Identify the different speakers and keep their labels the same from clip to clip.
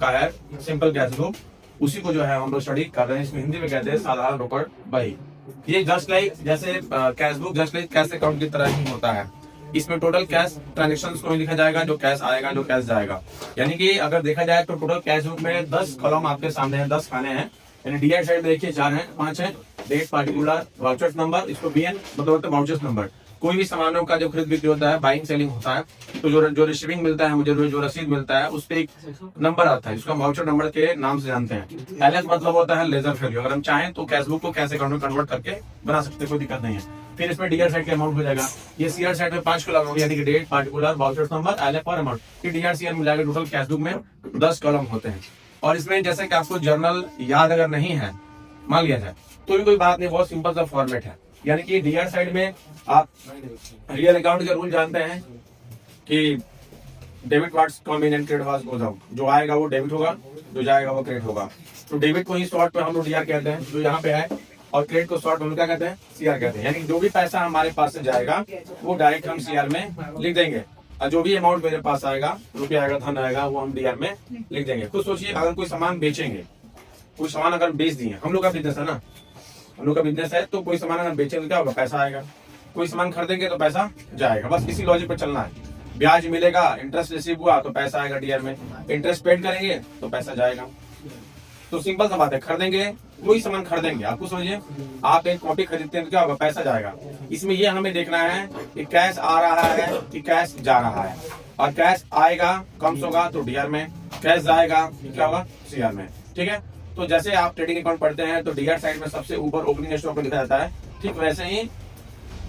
Speaker 1: का है simple cash book, उसी को जो है हम लोग स्टडी कर रहे हैं। इसमें हिंदी में कहते हैं साधारण रोकड़ बही। ये जस्ट लाइक जैसे cash book just like cash account की तरह ही होता है। इसमें टोटल कैश ट्रांजेक्शन को लिखा जाएगा, जो कैश आएगा जो कैश जाएगा। यानी कि अगर देखा जाए तो टोटल कैश बुक में 10 कॉलम आपके सामने है, 10 खाने हैं। यानी डीआर साइड में देखिए 4 है, 5 है, डेट, पार्टिकुलर, वाउचर्स नंबर, इसको बीएन मतलब वाउचर्स नंबर। कोई भी सामानों का जो खरीद बिक्री होता है, बाइंग सेलिंग होता है, तो जो रिसीविंग मिलता है मुझे, जो रसीद मिलता है, उस पर एक नंबर आता है जिसको हम वाउचर नंबर के नाम से जानते हैं। एलएस मतलब होता है लेजर वैल्यू। अगर हम चाहें तो कैश बुक को कैश अकाउंट में कन्वर्ट करके बना सकते हैं, कोई दिक्कत नहीं है। फिर इसमें डीआर साइड का अमाउंट हो जाएगा। ये सीआर साइड में 5 कॉलम होगी, यानी कि date, particular, vouchers number, LF और अमाउंट। फिर डीआर सीआर मिलाकर टोटल कैश बुक में 10 कॉलम होते हैं। और इसमें जैसे कि आपको जर्नल याद अगर नहीं है, मान लिया जाए, तो भी कोई बात नहीं, बहुत सिंपल सा फॉर्मेट है। यानी कि डीआर साइड में आप रियल अकाउंट के रूल जानते हैं कि debit what's coming in credit what's goes out. जो आएगा वो डेबिट होगा, जो जाएगा वो क्रेडिट होगा। तो डेबिट को ही शॉर्ट में हम लोग डीआर कहते हैं, जो यहाँ पे है, और क्रेडिट को शॉर्ट में क्या कहते हैं, सीआर कहते हैं। यानी जो भी पैसा हमारे पास से जाएगा वो डायरेक्ट हम सीआर में लिख देंगे, और जो भी अमाउंट मेरे पास आएगा, रुपया आएगा, धन आएगा, वो हम डीआर में लिख देंगे। कुछ सोचिए, अगर कोई सामान बेचेंगे, कोई सामान अगर बेच दिए, हम लोग का बिजनेस है ना, हम लोग का बिजनेस है, तो कोई सामान अगर बेचेंगे तो क्या होगा, पैसा आएगा। कोई सामान खरीदेंगे तो पैसा जाएगा। बस इसी लॉजिक पर चलना है। ब्याज मिलेगा, इंटरेस्ट रिसीव हुआ तो पैसा आएगा डीआर में, इंटरेस्ट पेड करेंगे तो पैसा जाएगा। तो सिंपल सा बात है, खरीदेंगे, कोई सामान खरीदेंगे, आपको समझिए, आप एक कॉपी खरीदते हैं तो क्या होगा, पैसा जाएगा। इसमें ये हमें देखना है कि कैश आ रहा है कि कैश जा रहा है। और कैश आएगा कम होगा तो डीआर में, कैश जाएगा क्या होगा, सीआर में। ठीक है। तो जैसे आप ट्रेडिंग अकाउंट पढ़ते हैं तो डीआर साइड में सबसे ऊपर ओपनिंग स्टॉक में लिखा जाता है, ठीक वैसे ही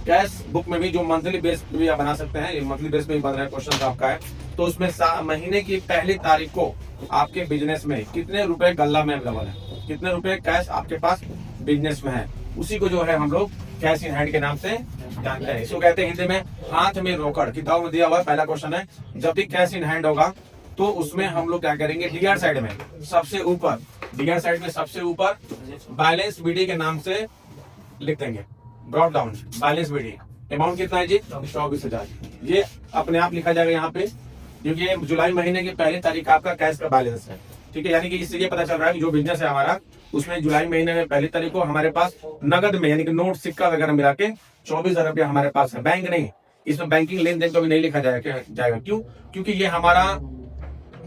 Speaker 1: कैश बुक में भी जो मंथली बेस पे भी आप बना सकते हैं, मंथली बेस पे भी बन रहा है क्वेश्चन आपका है, तो उसमें महीने की पहली तारीख को आपके बिजनेस में कितने रुपए गल्ला में अवेलेबल है, कितने रुपए कैश आपके पास बिजनेस में है, उसी को जो है हम लोग कैश इन हैंड के नाम से जानते हैं। इसको कहते हैं हिंदी में हाथ में रोकड़। किताब में दिया हुआ पहला क्वेश्चन है, जब भी कैश इन हैंड होगा तो उसमें हम लोग क्या करेंगे, डीआर साइड में सबसे ऊपर, डीआर साइड में सबसे ऊपर बैलेंस बीडी के नाम से लिख देंगे, brought down balance BD. Amount कितना है जी, 24,000। ये अपने आप लिखा जाएगा यहाँ पे, क्योंकि ये जुलाई महीने की पहली तारीख आपका कैश का बैलेंस है। ठीक है। यानी कि इससे ये पता चल रहा है कि जो बिजनेस है हमारा, उसमें जुलाई महीने में पहली तारीख को हमारे पास नगद में, यानी कि नोट, सिक्का वगैरह मिला के 24,000 रुपया हमारे पास है। बैंक नहीं, इसमें बैंकिंग लेन देन को भी नहीं लिखा जाएगा। क्यों? क्योंकि ये हमारा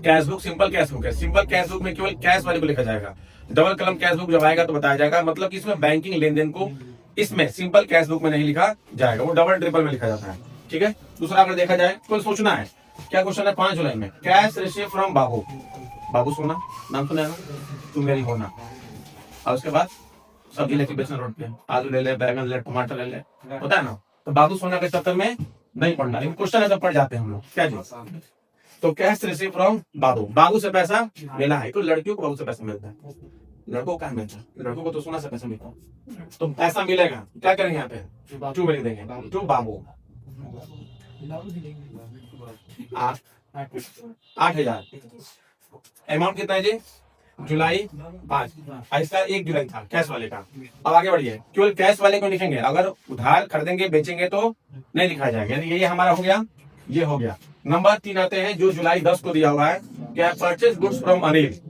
Speaker 1: cash book simple cash book है। सिंपल कैश बुक में केवल कैश वाले को लिखा जाएगा। डबल कलम कैश बुक जब आएगा तो बताया जाएगा, मतलब कि इसमें बैंकिंग लेन देन को इसमें सिंपल कैश बुक में नहीं लिखा जाएगा, वो डबल ट्रिपल में लिखा जाता है। ठीक है। दूसरा अगर देखा जाए तो सोचना है, क्या क्वेश्चन है 5 जुलाई में, कैश रिसीव फ्रॉम बाबू। बाबू सोना नाम सुना है ना, तुम मेरी होना। और उसके बाद सब्जी लेके बेचना रोड पे, आलू ले ले, बैगन ले, टमाटर ले ले, होता है ना। तो बाबू सोना के चक्कर में नहीं पढ़ना, लेकिन क्वेश्चन है तो पढ़ जाते हैं हम लोग। क्या जी, तो कैश रिसीव फ्रॉम बाबू, बाबू से पैसा मिला है। तो लड़कियों को बाबू से पैसा मिलता है, लड़कों को क्या मिलता है, लड़कों को तो सोना से पैसा मिलता है। तो पैसा मिलेगा, क्या करेंगे यहाँ पे, टू लिख देंगे, टू बाबू। 8,000। अमाउंट कितना है जी, जुलाई 5। इसका 1 जुलाई था कैश वाले का। अब आगे बढ़िए, केवल कैश वाले को लिखेंगे, अगर उधार खरीदेंगे बेचेंगे तो नहीं लिखा जाएगा। यानी ये हमारा हो गया, ये हो गया। नंबर 3 आते हैं जो जुलाई 10 को दिया हुआ है, क्या परचेज गुड्स फ्रॉम अनिल।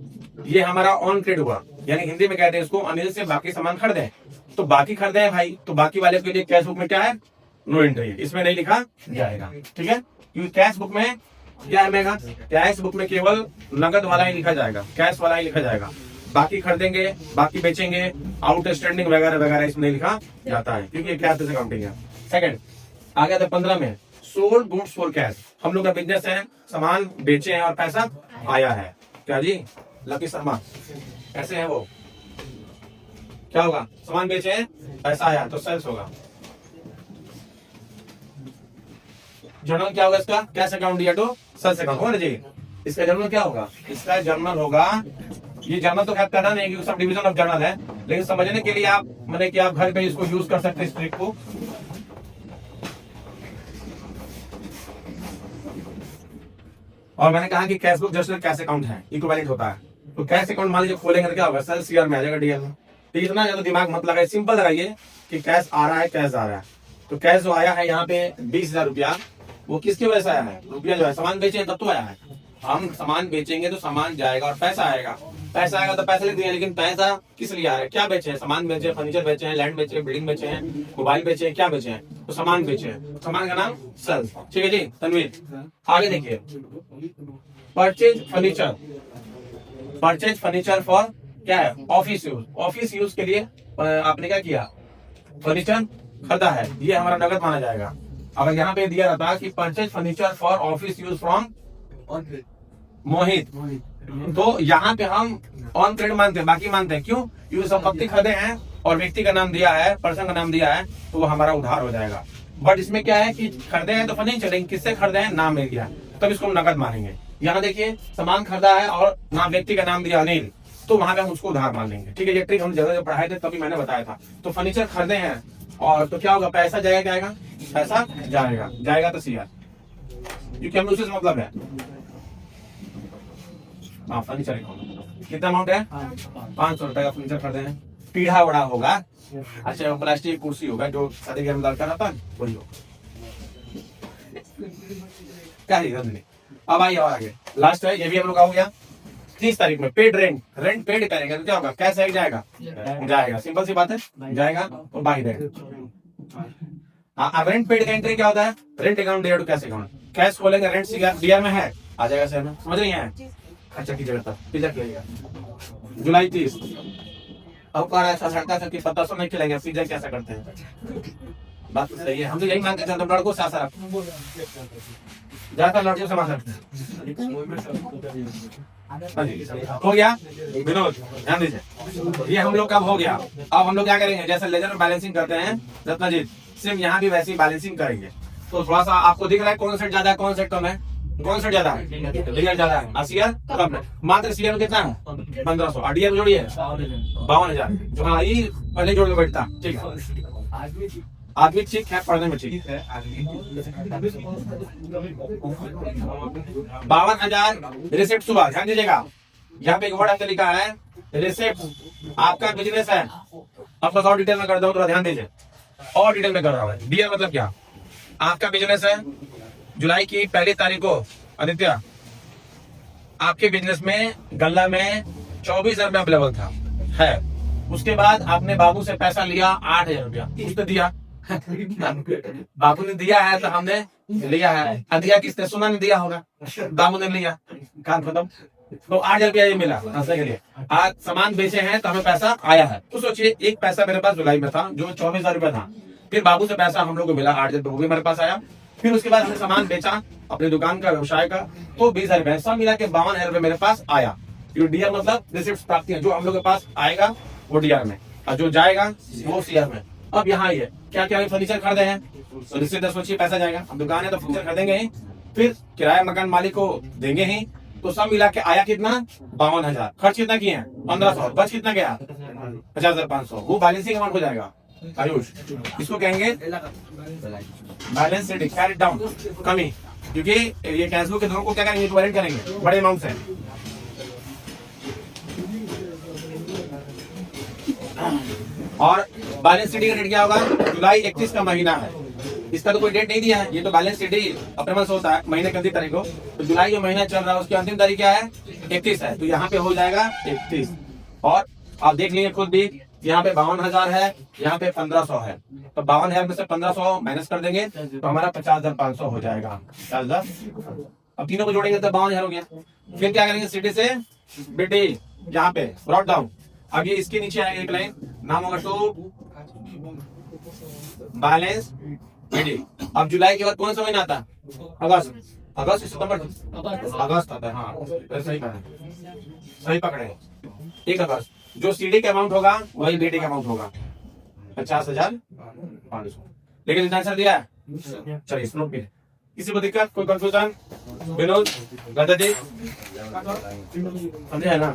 Speaker 1: ये हमारा ऑन क्रेडिट हुआ, यानी हिंदी में कहते हैं इसको, अनिल से बाकी सामान खरीदे। तो बाकी खरीदे हैं भाई, तो बाकी वाले के लिए कैश बुक में क्या है, नो एंट्री है, इसमें नहीं लिखा जाएगा। ठीक है। क्योंकि कैश बुक में क्या है, कैश बुक में केवल नगद वाला ही लिखा जाएगा, कैश वाला ही लिखा जाएगा। बाकी खरीदेंगे, बाकी बेचेंगे, आउटस्टैंडिंग वगैरह वगैरह इसमें नहीं लिखा जाता है, क्योंकि कैश से काउंटिंग है। सेकंड आ गया था 15 में, सोल्ड गुड्स फॉर कैश। हम लोग का बिजनेस है, सामान बेचे हैं और पैसा आया है। क्या जी, लकी शर्मा कैसे है वो, क्या होगा, सामान बेचे हैं पैसा आया तो सेल्स होगा। जर्नल क्या होगा इसका, कैश अकाउंट दिया तो सेल्स अकाउंट होगा ना जी। इसका जर्नल क्या होगा, इसका जर्नल होगा, ये जर्नल तो खैर करना नहीं क्योंकि सब डिवीजन ऑफ जर्नल है, लेकिन समझने के लिए आप मैंने कि आप घर पे इसको यूज कर सकते हैं इस ट्रिक को। और मैंने कहा कि cash book just cash account है, इक्विवेलेंट होता है। तो कैश अकाउंट मान लीजिए खोलेंगे तो क्या होगा, सेल्स सीआर में आ जाएगा डीएल में। तो इतना ज्यादा दिमाग मत लगाइए, सिंपल लगाइए कि कैश आ रहा है कैश जा रहा है। तो कैश जो आया है यहाँ पे 20,000 रुपया, वो किसकी वजह से आया है, रुपया जो है सामान बेचे तब तो आया है। हम सामान बेचेंगे तो सामान जाएगा और पैसा आएगा, पैसा आएगा तो पैसा लिख दिए, लेकिन पैसा किस लिए आ रहा है, क्या बेचे हैं, सामान बेचे हैं, फर्नीचर बेचे हैं, लैंड बेचे हैं, बिल्डिंग बेचे हैं, मोबाइल बेचे हैं, क्या बेचे हैं, तो सामान बेचे हैं, सामान का नाम सेल्स। ठीक है जी तनवीर, आगे देखिए purchase furniture, purchase furniture for क्या है, ऑफिस यूज, ऑफिस यूज के लिए आपने क्या किया, फर्नीचर खरीदा है, ये हमारा नगद माना जाएगा। अगर यहाँ पे दिया रहता कि purchase furniture for office use from Mohit, तो यहाँ पे हम ऑन क्रेडिट मानते हैं, बाकी मानते हैं, क्यों, क्योंकि संपत्ति खरीदे हैं और व्यक्ति का नाम दिया है, पर्सन का नाम दिया है, तो वो हमारा उधार हो जाएगा। बट इसमें क्या है कि खरीदे हैं तो फर्नीचर, लेकिन किससे खरीदे हैं, नाम मिल गया, तब इसको हम नगद मानेंगे। यहाँ देखिए सामान खरीदा है और नाम व्यक्ति का नाम दिया अनिल, तो वहां पे हम उसको उधार मान लेंगे। ठीक है, ये ट्रिक हम जगह जब पढ़ाए थे तभी मैंने बताया था। तो फर्नीचर खरीदे हैं और तो क्या होगा, पैसा जाएगा, क्या आएगा, पैसा जाएगा, जाएगा तो सीआर, क्योंकि हम उसी से मतलब है। हाँ फर्नीचर अकाउंट कितना अमाउंट है, 500 रुपए का फर्नीचर खरीदे हैं, पीढ़ा बड़ा होगा, अच्छा प्लास्टिक कुर्सी होगा जो शादी के अंदर का रहता है वही होगा, क्या है। अब आइए और आगे लास्ट है, ये भी हम लोग का हो गया। 30 तारीख में पेड रेंट, रेंट पेड करेंगे तो क्या होगा, कैश है जाएगा, जाएगा, सिंपल सी बात है, जाएगा और बाई देगा। हाँ रेंट पेड का एंट्री क्या होता है, rent account debit to cash account, cash खोलेंगे, रेंट डीआर में है आ जाएगा सर में, समझ रही है। अच्छा की जगह पिज्जा खिलाएगा जुलाई 30, अब कह रहा है सड़का सबकी 1500 नहीं खिलाएंगे, पिज्जा कैसा करते हैं, बात तो सही है, हम तो यही मानते हैं, लड़कों से आशा रखते हैं, ज्यादा लड़कों से मानते हैं। हो गया विनोद, ध्यान दीजिए, ये हम लोग का हो गया। अब हम लोग क्या करेंगे, जैसे लेजर में बैलेंसिंग करते हैं रत्नाजीत, सेम यहाँ भी वैसे ही बैलेंसिंग करेंगे। तो थोड़ा सा आपको दिख रहा है कौन सेट ज्यादा है, कौन सेट कम है, कौन सेट ज्यादा है, डीआर ज्यादा है, सीआर कम है। मात्र सीआर कितना है 1500 और डीआर जोड़िए 52,000, जो हाँ ये पहले जोड़ के बैठता। ठीक है, आदमी ठीक है, पढ़ने में ठीक है। 52,000 रिसिप्ट सुबह, ध्यान दीजिएगा, यहाँ पे एक वर्ड हमने लिखा है रिसिप्ट। आपका बिजनेस है, अब और डिटेल में कर दो, थोड़ा ध्यान दीजिए, और डिटेल में कर रहा हूँ। डीआर मतलब क्या, आपका बिजनेस है, जुलाई की 1 तारीख को आदित्य आपके बिजनेस में गल्ला में 24,000 रुपया अवेलेबल था है, उसके बाद आपने बाबू से पैसा लिया 8,000 रुपया, उसने दिया बाबू ने दिया है तो हमने लिया है, दिया किसने, सुना नहीं दिया होगा, बाबू ने लिया, काम खत्म। तो 8,000 रुपया ये मिला हंसने के लिए, आज सामान बेचे हैं तो हमें पैसा आया है। तो सोचिए एक पैसा मेरे पास जुलाई में था जो 24,000 रुपया था, फिर बाबू से पैसा हम लोग को मिला 8,000 रुपया, वो भी मेरे पास आया, फिर उसके बाद हमने सामान बेचा अपनी दुकान का, व्यवसाय का, तो 20,000 रुपया, सब मिला के 52,000 रुपया मेरे पास आया। डीआर मतलब रिसिप्ट प्राप्ति है, जो हम लोग के पास आएगा वो डीआर में और जो जाएगा वो सीआर में। अब यहाँ ये क्या क्या फर्नीचर खरीदे हैं तो रिसिप्ट 10 पैसा जाएगा, अब दुकान है तो फर्नीचर खरीदेंगे ही, फिर किराया मकान मालिक को देंगे ही, तो सब मिला के आया कितना 52,000, खर्च कितना किए हैं 1,500, बच कितना गया 50,500, वो बैलेंसिंग अमाउंट हो जाएगा। आयुष इसको कहेंगे बैलेंस शीट, कैरी डाउन, कमी, क्योंकि ये कैश बुक के दोनों को क्या करेंगे, इक्विवेलेंट करेंगे बड़े अमाउंट से। और बैलेंस शीट का डेट क्या होगा, जुलाई 31 का महीना है, इसका तो कोई डेट नहीं दिया है, ये तो बैलेंस शीट ही अपने मन से होता है महीने की अंतिम तारीख को, तो जुलाई जो महीना चल रहा है उसकी अंतिम तारीख क्या है 31 है, तो यहाँ पे हो जाएगा 31। और आप देख लीजिए खुद भी, यहाँ पे 52,000 है, यहाँ पे 1,500 है, तो 52,000 में से 1,500 माइनस कर देंगे तो हमारा 50,500 हो जाएगा। 50,000 अब तीनों को जोड़ेंगे तो 52,000 हो गया। फिर क्या करेंगे, सिटी से बिटी यहाँ पे ब्रॉट डाउन, आगे इसके नीचे आएगा एक लाइन, नाम होगा टू बैलेंस बिटी। अब जुलाई के बाद कौन सा महीना आता है, अगस्त, अगस्त सितंबर अगस्त आता है, हाँ सही सही पकड़े, 1 अगस्त। जो सीडी का अमाउंट होगा वही बीटी का अमाउंट होगा 50,500, लेकिन आंसर दिया है। चलिए स्नो पे किसी को दिक्कत, कोई कंफ्यूजन, विनोद गदा जी समझे है ना,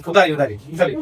Speaker 1: उतारी उतारी चलिए।